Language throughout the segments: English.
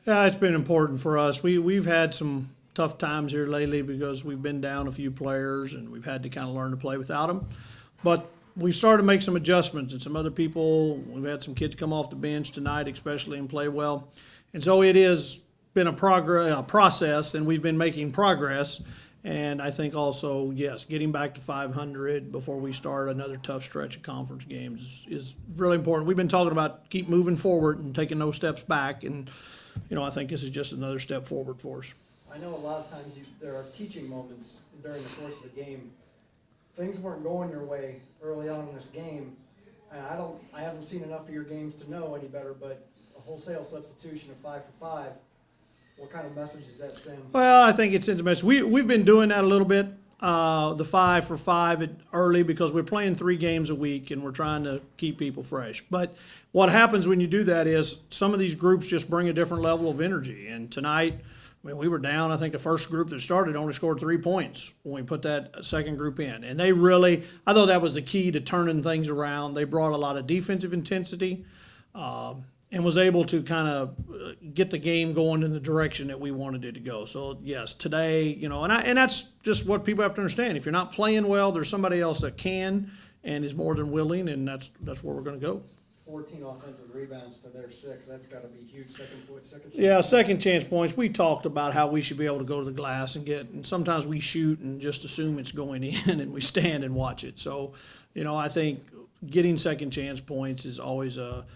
Yeah, it's been important for us. We've had some tough times here lately because we've been down a few players and we've had to kind of learn to play without them. But we started to make some adjustments, and some other people. We've had some kids come off the bench tonight, especially, and play well. And so it has been a process, and we've been making progress. And I think also, yes, getting back to 500 before we start another tough stretch of conference games is really important. We've been talking about keep moving forward and taking no steps back, and I think this is just another step forward for us. I know a lot of times there are teaching moments during the course of the game. Things weren't going your way early on in this game, and I haven't seen enough of your games to know any better, but a wholesale substitution of 5 for 5, what kind of message does that send? Well, I think it's intimate. We've been doing that a little bit, the 5 for 5 early because we're playing 3 games a week and we're trying to keep people fresh. But what happens when you do that is some of these groups just bring a different level of energy. And tonight, we were down. I think the first group that started only scored 3 points when we put that second group in. And they really, I thought that was the key to turning things around. They brought a lot of defensive intensity. And was able to kind of get the game going in the direction that we wanted it to go. So yes, today, and that's just what people have to understand. If you're not playing well, there's somebody else that can and is more than willing, and that's where we're going to go. 14 offensive rebounds to their 6. That's got to be huge. Second chance. Yeah, second chance points. We talked about how we should be able to go to the glass and sometimes we shoot and just assume it's going in and we stand and watch it. So, I think getting second chance points is always a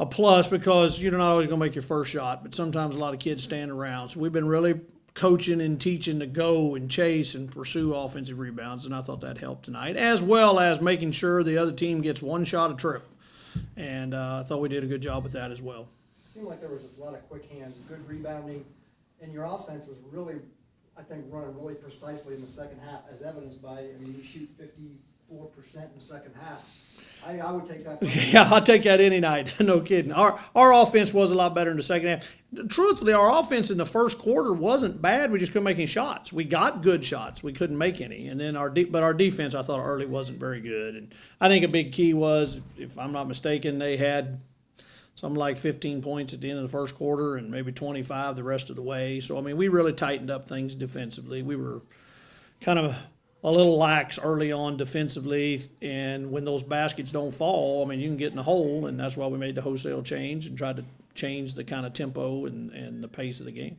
plus because you're not always going to make your first shot, but sometimes a lot of kids stand around. So we've been really coaching and teaching to go and chase and pursue offensive rebounds, and I thought that helped tonight, as well as making sure the other team gets one shot a trip. And I thought we did a good job with that as well. It seemed like there was just a lot of quick hands, good rebounding, and your offense was really, I think, running really precisely in the second half, as evidenced by, you shoot 54% in the second half. I would take that. Yeah, I'll take that any night. No kidding. Our offense was a lot better in the second half. Truthfully, our offense in the first quarter wasn't bad. We just couldn't make any shots. We got good shots. We couldn't make any. And then our defense, I thought early wasn't very good. And I think a big key was, if I'm not mistaken, they had something like 15 points at the end of the first quarter and maybe 25 the rest of the way. So, we really tightened up things defensively. We were kind of a little lax early on defensively, and when those baskets don't fall, you can get in the hole, and that's why we made the wholesale change and tried to change the kind of tempo and the pace of the game.